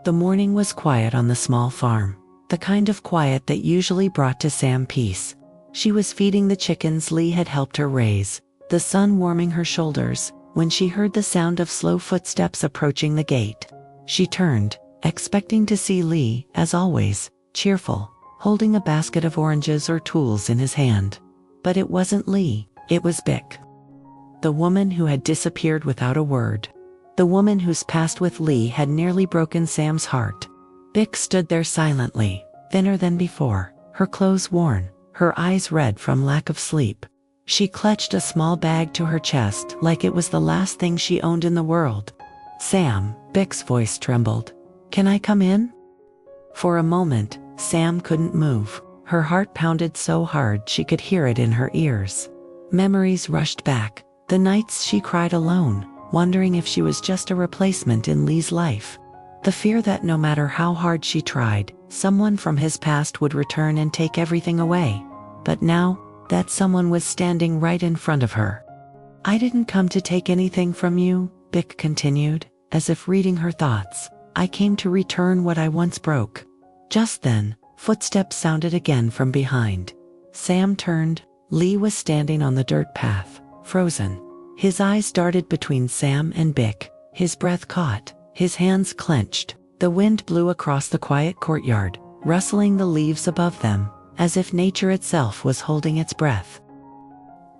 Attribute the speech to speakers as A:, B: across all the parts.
A: The morning was quiet on the small farm, the kind of quiet that usually brought to Sam peace. She was feeding the chickens Ly had helped her raise, the sun warming her shoulders, when she heard the sound of slow footsteps approaching the gate. She turned, expecting to see Ly, as always, cheerful, holding a basket of oranges or tools in his hand. But it wasn't Ly, it was Bich. The woman who had disappeared without a word. The woman whose past with Ly had nearly broken Sam's heart. Bich stood there silently, thinner than before, her clothes worn, her eyes red from lack of sleep. She clutched a small bag to her chest like it was the last thing she owned in the world. "Sam," Bich's voice trembled. "Can I come in?" For a moment, Sam couldn't move. Her heart pounded so hard she could hear it in her ears. Memories rushed back, the nights she cried alone, wondering if she was just a replacement in Ly's life. The fear that no matter how hard she tried, someone from his past would return and take everything away. But now, that someone was standing right in front of her. "I didn't come to take anything from you," Bich continued, as if reading her thoughts. "I came to return what I once broke." Just then, footsteps sounded again from behind. Sam turned. Ly was standing on the dirt path, frozen. His eyes darted between Sam and Bich, his breath caught, his hands clenched. The wind blew across the quiet courtyard, rustling the leaves above them, as if nature itself was holding its breath.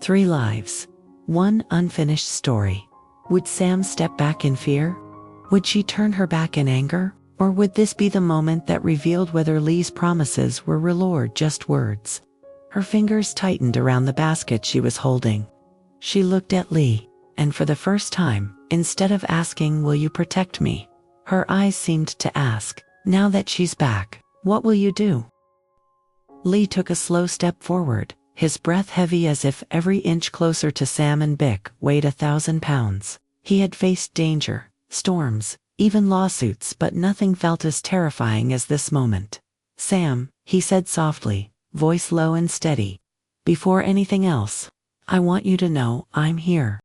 A: 3 lives. 1 unfinished story. Would Sam step back in fear? Would she turn her back in anger? Or would this be the moment that revealed whether Ly's promises were real or just words? Her fingers tightened around the basket she was holding. She looked at Ly, and for the first time, instead of asking, "Will you protect me?" her eyes seemed to ask, "Now that she's back, what will you do?" Ly took a slow step forward, his breath heavy as if every inch closer to Sam and Bich weighed 1,000 pounds. He had faced danger, storms, even lawsuits, but nothing felt as terrifying as this moment. "Sam," he said softly, voice low and steady. "Before anything else, I want you to know I'm here."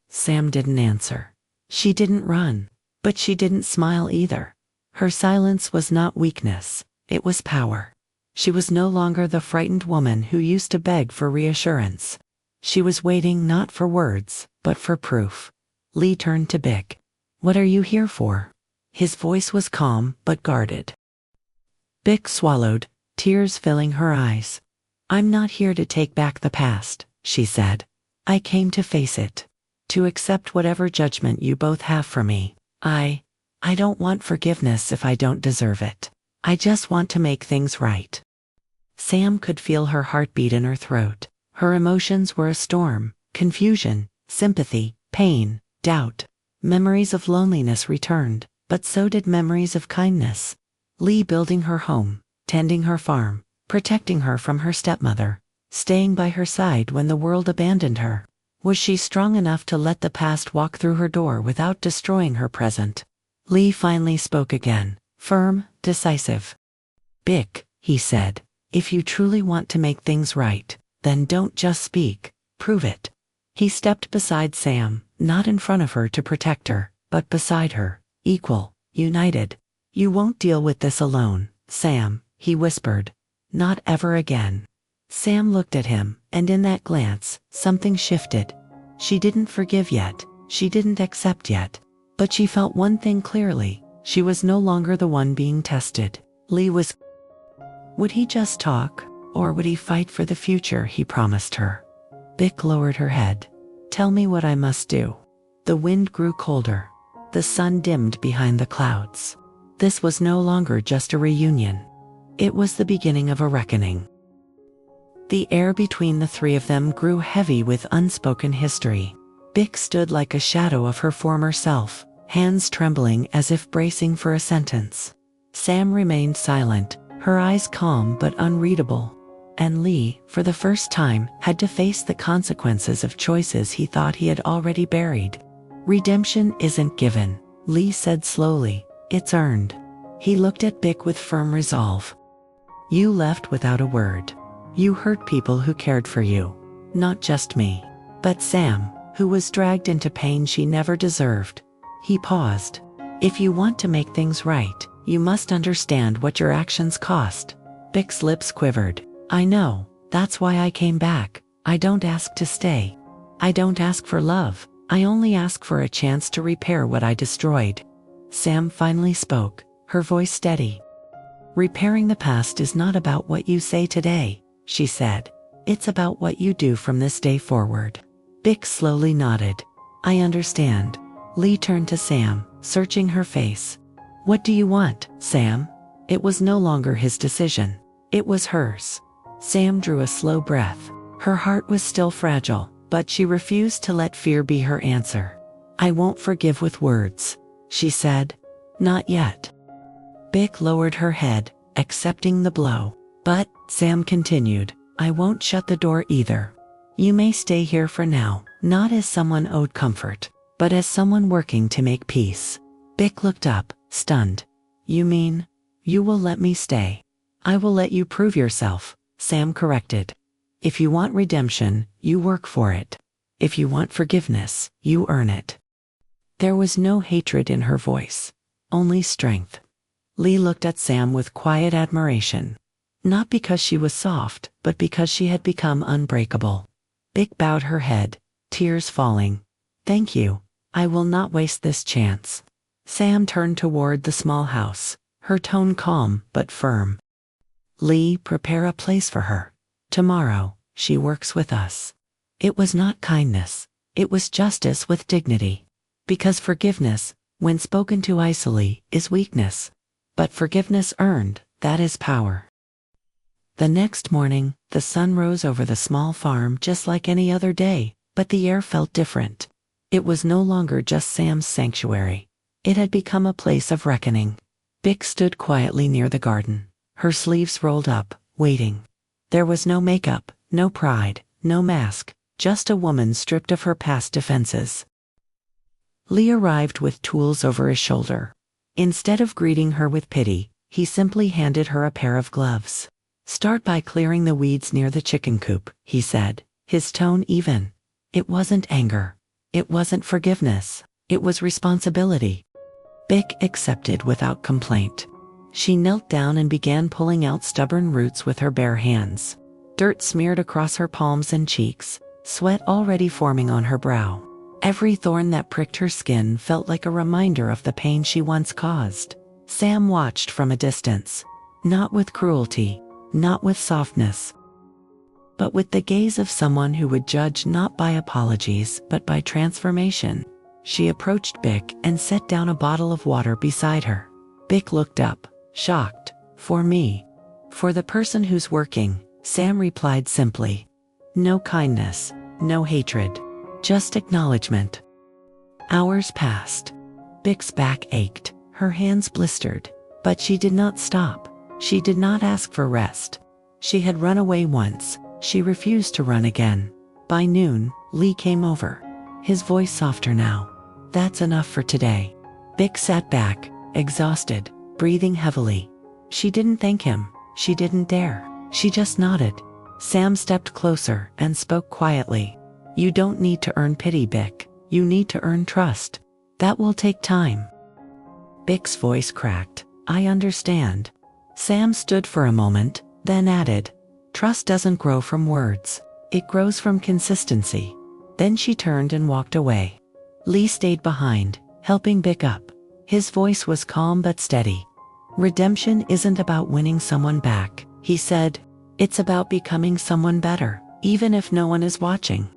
A: Sam didn't answer. She didn't run, but she didn't smile either. Her silence was not weakness, it was power. She was no longer the frightened woman who used to beg for reassurance. She was waiting not for words, but for proof. Ly turned to Bich. "What are you here for?" His voice was calm but guarded. Bich swallowed, tears filling her eyes. "I'm not here to take back the past," she said. "I came to face it. To accept whatever judgment you both have for me. I don't want forgiveness if I don't deserve it. I just want to make things right." Sam could feel her heartbeat in her throat. Her emotions were a storm: confusion, sympathy, pain, doubt. Memories of loneliness returned, but so did memories of kindness. Ly building her home, tending her farm, protecting her from her stepmother, staying by her side when the world abandoned her. Was she strong enough to let the past walk through her door without destroying her present? Ly finally spoke again, firm, decisive. "Bich," he said, "if you truly want to make things right, then don't just speak, prove it." He stepped beside Sam, not in front of her to protect her, but beside her, equal, united. "You won't deal with this alone, Sam," he whispered. "Not ever again." Sam looked at him, and in that glance, something shifted. She didn't forgive yet, she didn't accept yet. But she felt one thing clearly: she was no longer the one being tested. Ly was. Would he just talk, or would he fight for the future he promised her? Bich lowered her head. "Tell me what I must do." The wind grew colder. The sun dimmed behind the clouds. This was no longer just a reunion. It was the beginning of a reckoning. The air between the 3 of them grew heavy with unspoken history. Bich stood like a shadow of her former self, hands trembling as if bracing for a sentence. Sam remained silent, her eyes calm but unreadable. And Ly, for the first time, had to face the consequences of choices he thought he had already buried. "Redemption isn't given," Ly said slowly, "it's earned." He looked at Bich with firm resolve. "You left without a word. You hurt people who cared for you. Not just me, but Sam, who was dragged into pain she never deserved." He paused. If you want to make things right, you must understand what your actions cost. Bich's lips quivered. I know, that's why I came back. I don't ask to stay. I don't ask for love. I only ask for a chance to repair what I destroyed. Sam finally spoke, her voice steady. Repairing the past is not about what you say today, she said. It's about what you do from this day forward. Bich slowly nodded. I understand. Ly turned to Sam, searching her face. What do you want, Sam? It was no longer his decision. It was hers. Sam drew a slow breath. Her heart was still fragile, but she refused to let fear be her answer. I won't forgive with words, she said. Not yet. Bich lowered her head, accepting the blow. But, Sam continued, I won't shut the door either. You may stay here for now, not as someone owed comfort, but as someone working to make peace. Bich looked up, stunned. You mean, you will let me stay? I will let you prove yourself, Sam corrected. If you want redemption, you work for it. If you want forgiveness, you earn it. There was no hatred in her voice, only strength. Ly looked at Sam with quiet admiration. Not because she was soft, but because she had become unbreakable. Bich bowed her head, tears falling. Thank you. I will not waste this chance. Sam turned toward the small house, her tone calm but firm. Ly, prepare a place for her. Tomorrow, she works with us. It was not kindness. It was justice with dignity. Because forgiveness, when spoken to icily, is weakness. But forgiveness earned, that is power. The next morning, the sun rose over the small farm just like any other day, but the air felt different. It was no longer just Sam's sanctuary. It had become a place of reckoning. Bich stood quietly near the garden, her sleeves rolled up, waiting. There was no makeup, no pride, no mask, just a woman stripped of her past defenses. Ly arrived with tools over his shoulder. Instead of greeting her with pity, he simply handed her a pair of gloves. Start by clearing the weeds near the chicken coop, he said, his tone even. It wasn't anger. It wasn't forgiveness. It was responsibility. Bich accepted without complaint. She knelt down and began pulling out stubborn roots with her bare hands. Dirt smeared across her palms and cheeks, sweat already forming on her brow. Every thorn that pricked her skin felt like a reminder of the pain she once caused. Sam watched from a distance. Not with cruelty, not with softness, but with the gaze of someone who would judge not by apologies but by transformation. She approached Bich and set down a bottle of water beside her. Bich looked up, shocked. For me. For the person who's working, Sam replied simply. No kindness, no hatred. Just acknowledgement. Hours passed. Bich's back ached, her hands blistered, but she did not stop. She did not ask for rest. She had run away once, she refused to run again. By noon, Ly came over. His voice softer now. That's enough for today. Bich sat back, exhausted, breathing heavily. She didn't thank him, she didn't dare, she just nodded. Sam stepped closer and spoke quietly. You don't need to earn pity, Bich. You need to earn trust. That will take time. Bich's voice cracked. I understand. Sam stood for a moment, then added, trust doesn't grow from words. It grows from consistency. Then she turned and walked away. Ly stayed behind, helping Bich up. His voice was calm but steady. Redemption isn't about winning someone back, he said. It's about becoming someone better, even if no one is watching.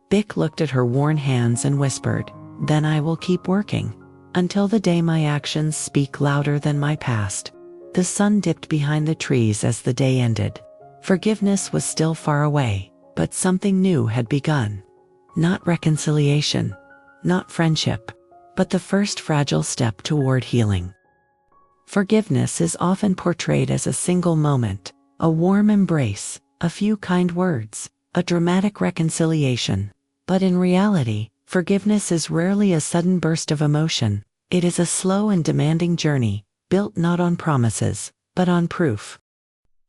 A: Bich looked at her worn hands and whispered, then I will keep working. Until the day my actions speak louder than my past. The sun dipped behind the trees as the day ended. Forgiveness was still far away, but something new had begun. Not reconciliation, not friendship, but the first fragile step toward healing. Forgiveness is often portrayed as a single moment, a warm embrace, a few kind words, a dramatic reconciliation. But in reality, forgiveness is rarely a sudden burst of emotion. It is a slow and demanding journey, built not on promises, but on proof.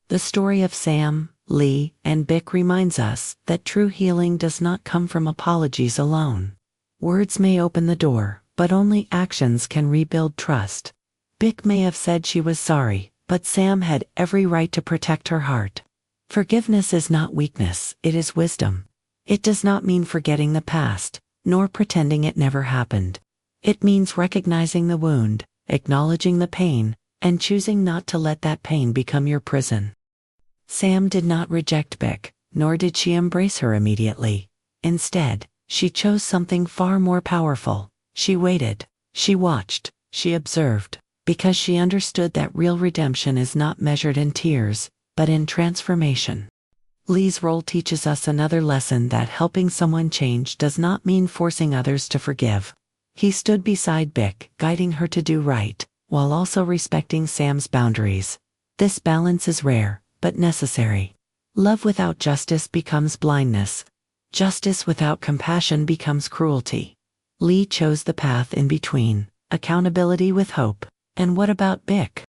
A: The story of Sam, Ly, and Bich reminds us that true healing does not come from apologies alone. Words may open the door, but but only actions can rebuild trust. Bich may have said she was sorry, but Sam had every right to protect her heart. Forgiveness is not weakness, it is wisdom. It does not mean forgetting the past, nor pretending it never happened. It means recognizing the wound, acknowledging the pain, and choosing not to let that pain become your prison. Sam did not reject Bich, nor did she embrace her immediately. Instead, she chose something far more powerful. She waited, she watched, she observed, because she understood that real redemption is not measured in tears, but in transformation. Ly's role teaches us another lesson, that helping someone change does not mean forcing others to forgive. He stood beside Bich, guiding her to do right, while also respecting Sam's boundaries. This balance is rare, but necessary. Love without justice becomes blindness. Justice without compassion becomes cruelty. Ly chose the path in between, accountability with hope. And what about Bich?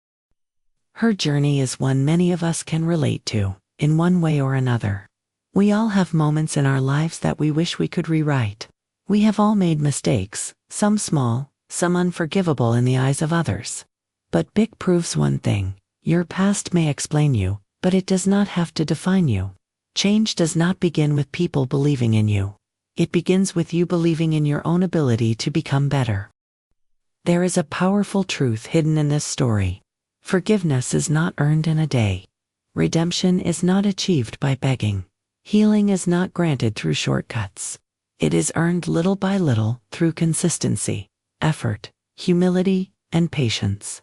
A: Her journey is one many of us can relate to, in one way or another. We all have moments in our lives that we wish we could rewrite. We have all made mistakes, some small, some unforgivable in the eyes of others. But Bich proves one thing: your past may explain you, but it does not have to define you. Change does not begin with people believing in you. It begins with you believing in your own ability to become better. There is a powerful truth hidden in this story. Forgiveness is not earned in a day. Redemption is not achieved by begging. Healing is not granted through shortcuts. It is earned little by little through consistency, effort, humility, and patience.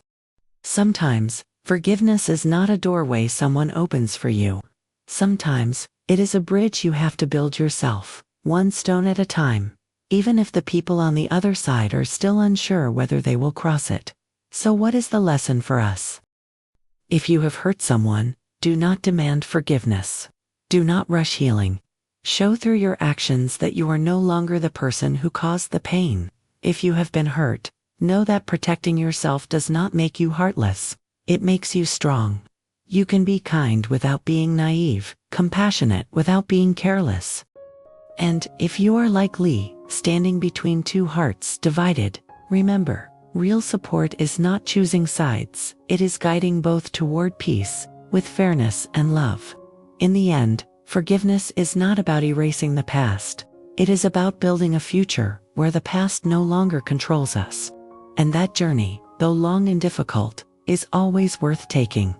A: Sometimes, forgiveness is not a doorway someone opens for you. Sometimes, it is a bridge you have to build yourself, one stone at a time, even if the people on the other side are still unsure whether they will cross it. So what is the lesson for us? If you have hurt someone, do not demand forgiveness. Do not rush healing. Show through your actions that you are no longer the person who caused the pain. If you have been hurt, know that protecting yourself does not make you heartless. It makes you strong. You can be kind without being naive, compassionate without being careless. And if you are like Ly, standing between two hearts divided, remember, real support is not choosing sides, it is guiding both toward peace, with fairness and love. In the end, forgiveness is not about erasing the past. It is about building a future where the past no longer controls us. And that journey, though long and difficult, is always worth taking.